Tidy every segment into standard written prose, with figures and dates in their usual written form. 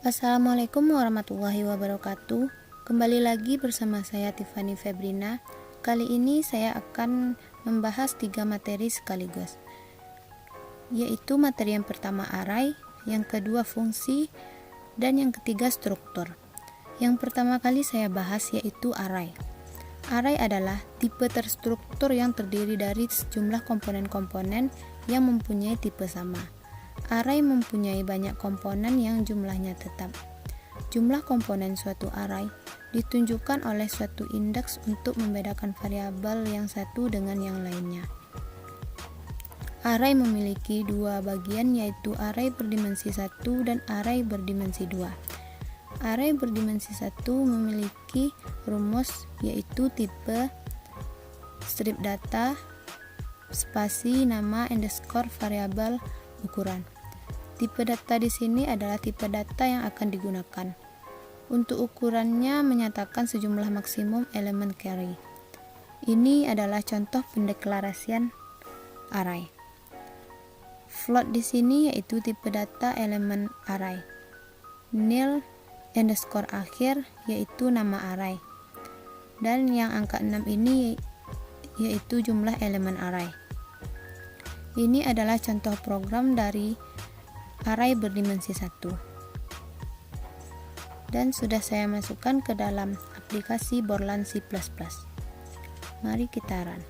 Assalamualaikum warahmatullahi wabarakatuh. Kembali lagi bersama saya Tiffany Febrina. Kali ini saya akan membahas 3 materi sekaligus, yaitu materi yang pertama array, yang kedua fungsi, dan yang ketiga struktur. Yang pertama kali saya bahas yaitu array. Array adalah tipe terstruktur yang terdiri dari sejumlah komponen-komponen yang mempunyai tipe sama. Array mempunyai banyak komponen yang jumlahnya tetap. Jumlah komponen suatu array ditunjukkan oleh suatu indeks untuk membedakan variabel yang satu dengan yang lainnya. Array memiliki 2 bagian, yaitu array berdimensi 1 dan array berdimensi 2. Array berdimensi 1 memiliki rumus yaitu tipe strip data, spasi, nama, underscore, variabel, ukuran. Tipe data di sini adalah tipe data yang akan digunakan. Untuk ukurannya menyatakan sejumlah maksimum elemen carry. Ini adalah contoh pendeklarasian array. Float di sini yaitu tipe data elemen array. Nil underscore akhir yaitu nama array. Dan yang angka 6 ini yaitu jumlah elemen array. Ini adalah contoh program dari array berdimensi 1. Dan sudah saya masukkan ke dalam aplikasi Borland C++. Mari kita run.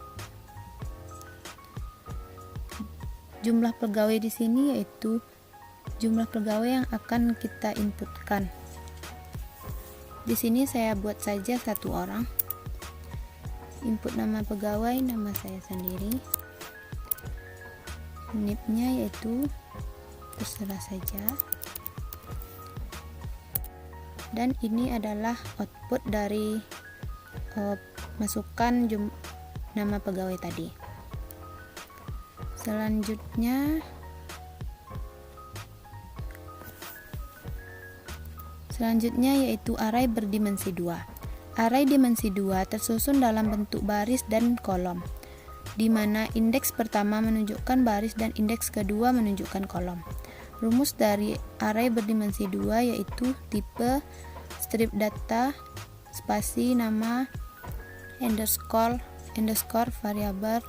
Jumlah pegawai di sini yaitu jumlah pegawai yang akan kita inputkan. Di sini saya buat saja 1 orang. Input nama pegawai, nama saya sendiri. NIP-nya yaitu terserah saja. Dan ini adalah output dari masukkan nama pegawai tadi. Selanjutnya yaitu array berdimensi 2. Array dimensi 2 tersusun dalam bentuk baris dan kolom, di mana indeks pertama menunjukkan baris dan indeks kedua menunjukkan kolom. Rumus dari array berdimensi 2 yaitu tipe strip data, spasi, nama, underscore, variabel,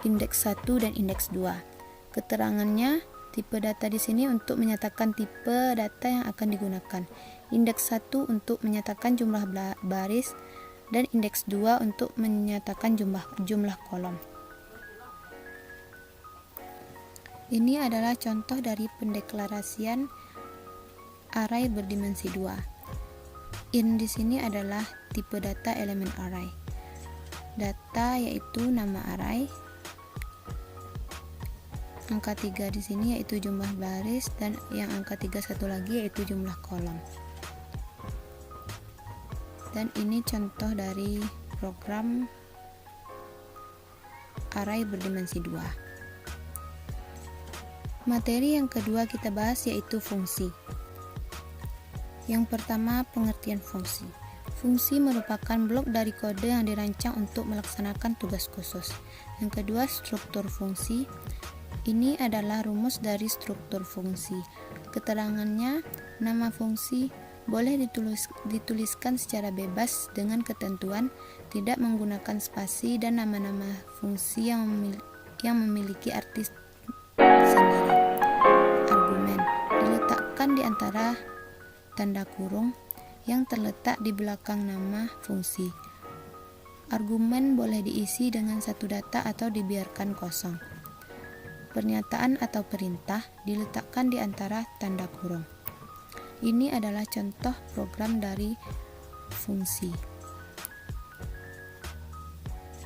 indeks 1 dan indeks 2. Keterangannya, tipe data di sini untuk menyatakan tipe data yang akan digunakan. Indeks 1 untuk menyatakan jumlah baris dan indeks 2 untuk menyatakan jumlah kolom. Ini adalah contoh dari pendeklarasian array berdimensi 2. In di sini adalah tipe data elemen array. Data yaitu nama array. Angka 3 di sini yaitu jumlah baris, dan yang angka 31 lagi yaitu jumlah kolom. Dan ini contoh dari program array berdimensi 2. Materi yang kedua kita bahas yaitu fungsi. Yang pertama, pengertian fungsi. Fungsi merupakan blok dari kode yang dirancang untuk melaksanakan tugas khusus. Yang kedua, struktur fungsi. Ini adalah rumus dari struktur fungsi. Keterangannya, nama fungsi boleh dituliskan secara bebas dengan ketentuan tidak menggunakan spasi dan nama-nama fungsi yang memiliki arti sendiri. Argumen diletakkan di antara tanda kurung yang terletak di belakang nama fungsi. Argumen boleh diisi dengan satu data atau dibiarkan kosong. Pernyataan atau perintah diletakkan di antara tanda kurung. Ini adalah contoh program dari fungsi.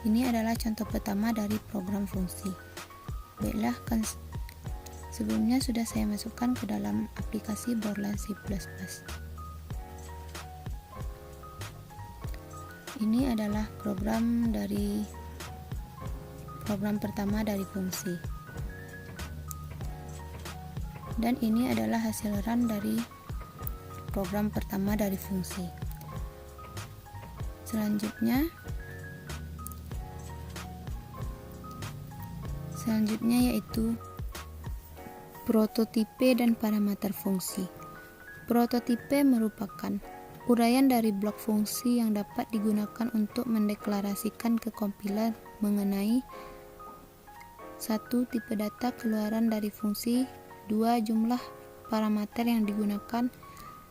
Ini adalah contoh pertama dari program fungsi. Baiklah, sebelumnya sudah saya masukkan ke dalam aplikasi Borland C++. Ini adalah program pertama dari fungsi. Dan ini adalah hasil run dari program pertama dari fungsi. Selanjutnya yaitu Prototipe dan parameter fungsi. Prototipe merupakan uraian dari blok fungsi yang dapat digunakan untuk mendeklarasikan ke kompiler mengenai 1. Tipe data keluaran dari fungsi, 2. Jumlah parameter yang digunakan,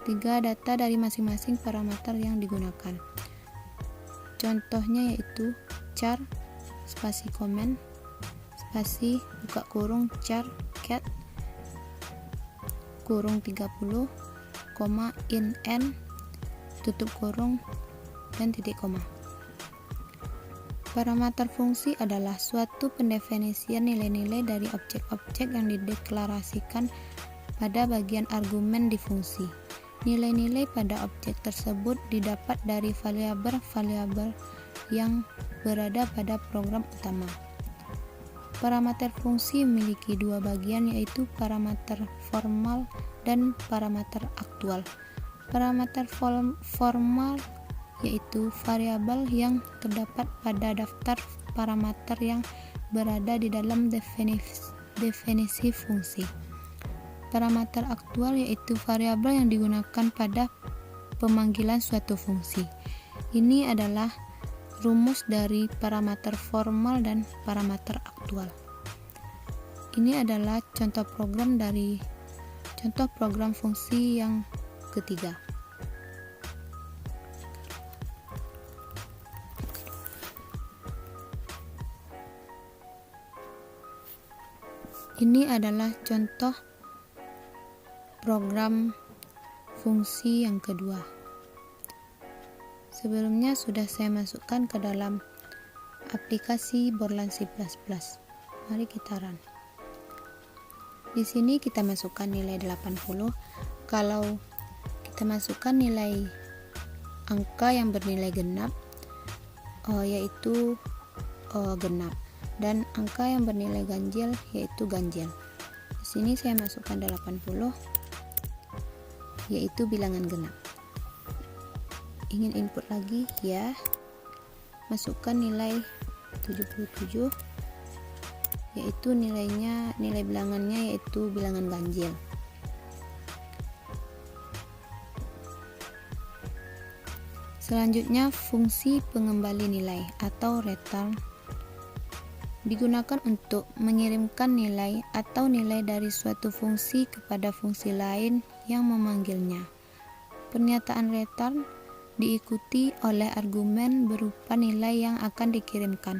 3. Data dari masing-masing parameter yang digunakan. Contohnya yaitu char, spasi comment, spasi buka kurung char cat kurung 30, in n tutup kurung dan titik koma. Parameter fungsi adalah suatu pendefinisian nilai-nilai dari objek-objek yang dideklarasikan pada bagian argumen di fungsi. Nilai-nilai pada objek tersebut didapat dari variabel-variabel yang berada pada program utama. Parameter fungsi memiliki dua bagian, yaitu parameter formal dan parameter aktual. Parameter formal yaitu variabel yang terdapat pada daftar parameter yang berada di dalam definisi fungsi. Parameter aktual yaitu variabel yang digunakan pada pemanggilan suatu fungsi. Ini adalah rumus dari parameter formal dan parameter aktual. Ini adalah contoh program fungsi yang ketiga. Ini adalah contoh program fungsi yang kedua. Sebelumnya sudah saya masukkan ke dalam aplikasi Borland C++. Mari kita run. Di sini kita masukkan nilai 80. Kalau kita masukkan nilai angka yang bernilai genap, yaitu genap, dan angka yang bernilai ganjil yaitu ganjil. Di sini saya masukkan 80, yaitu bilangan genap. Ingin input lagi, ya, masukkan nilai 77, yaitu nilai bilangannya yaitu bilangan ganjil. Selanjutnya, fungsi pengembali nilai atau return digunakan untuk mengirimkan nilai atau nilai dari suatu fungsi kepada fungsi lain yang memanggilnya. Pernyataan return diikuti oleh argumen berupa nilai yang akan dikirimkan.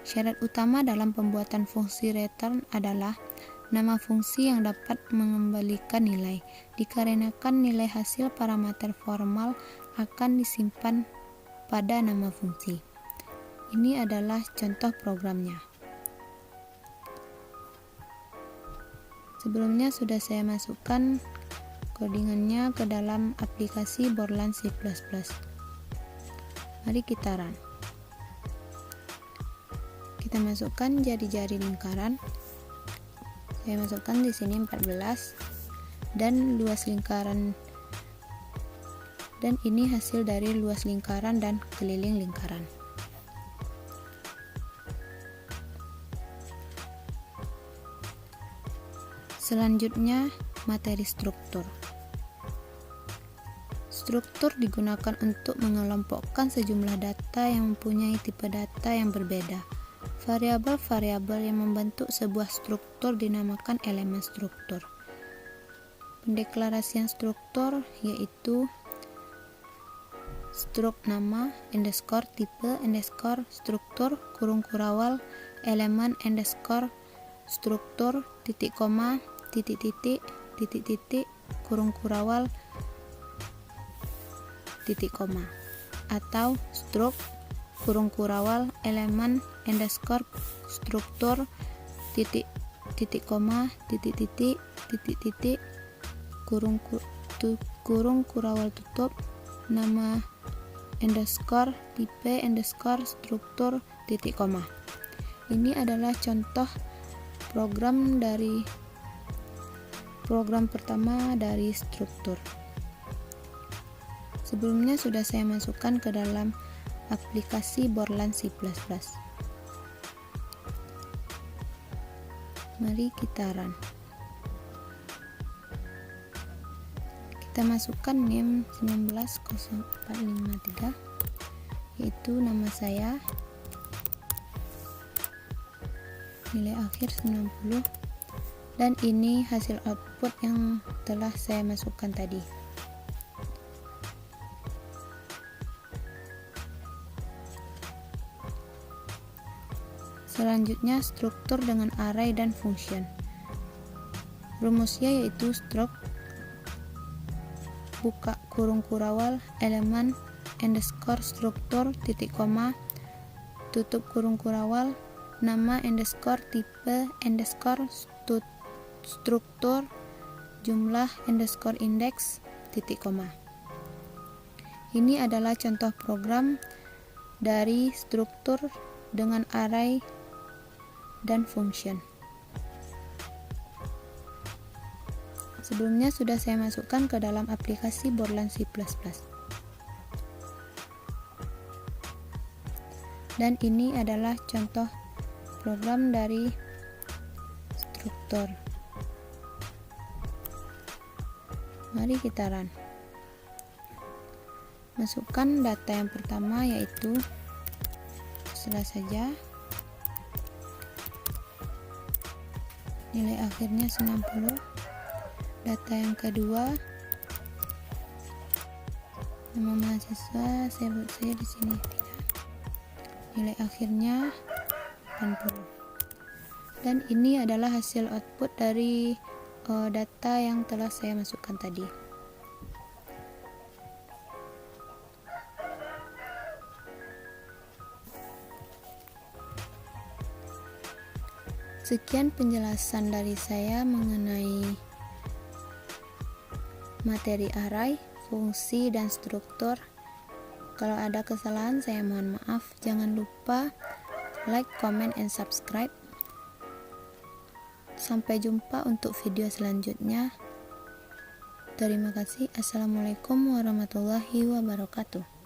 Syarat utama dalam pembuatan fungsi return adalah nama fungsi yang dapat mengembalikan nilai, dikarenakan nilai hasil parameter formal akan disimpan pada nama fungsi. Ini adalah contoh programnya. Sebelumnya sudah saya masukkan codingannya ke dalam aplikasi Borland C++. Mari kita run. Kita masukkan jari-jari lingkaran. Saya masukkan di sini 14 dan luas lingkaran, dan ini hasil dari luas lingkaran dan keliling lingkaran. Selanjutnya, materi struktur. Struktur digunakan untuk mengelompokkan sejumlah data yang mempunyai tipe data yang berbeda. Variabel-variabel yang membentuk sebuah struktur dinamakan elemen struktur. Pendeklarasian struktur yaitu struk nama, underscore tipe, underscore struktur, kurung kurawal, elemen, underscore struktur, titik koma, titik-titik, titik-titik, kurung kurawal, titik koma, atau struk kurung kurawal elemen underscore struktur titik koma titik-titik titik-titik kurung kurawal tutup nama underscore tipe underscore struktur titik koma. Ini adalah contoh program pertama dari struktur. Sebelumnya sudah saya masukkan ke dalam aplikasi Borland C++. Mari kita run. Kita masukkan NIM 190453, yaitu nama saya, nilai akhir 90, dan ini hasil output yang telah saya masukkan tadi. Selanjutnya struktur dengan array dan function. Rumusnya yaitu struct buka kurung kurawal elemen underscore struktur titik koma tutup kurung kurawal nama underscore tipe underscore struktur jumlah underscore indeks titik koma. Ini adalah contoh program dari struktur dengan array dan function. Sebelumnya sudah saya masukkan ke dalam aplikasi Borland C++. Dan ini adalah contoh program dari struktur. Mari kita run. Masukkan data yang pertama, yaitu terserah saja, nilai akhirnya 90. Data yang kedua, nama mahasiswa saya buat saja di sini tidak. Nilai akhirnya 80. Dan ini adalah hasil output dari data yang telah saya masukkan tadi. Sekian penjelasan dari saya mengenai materi array, fungsi, dan struktur. Kalau ada kesalahan saya mohon maaf. Jangan lupa like, comment, and subscribe. Sampai jumpa untuk video selanjutnya. Terima kasih. Assalamualaikum warahmatullahi wabarakatuh.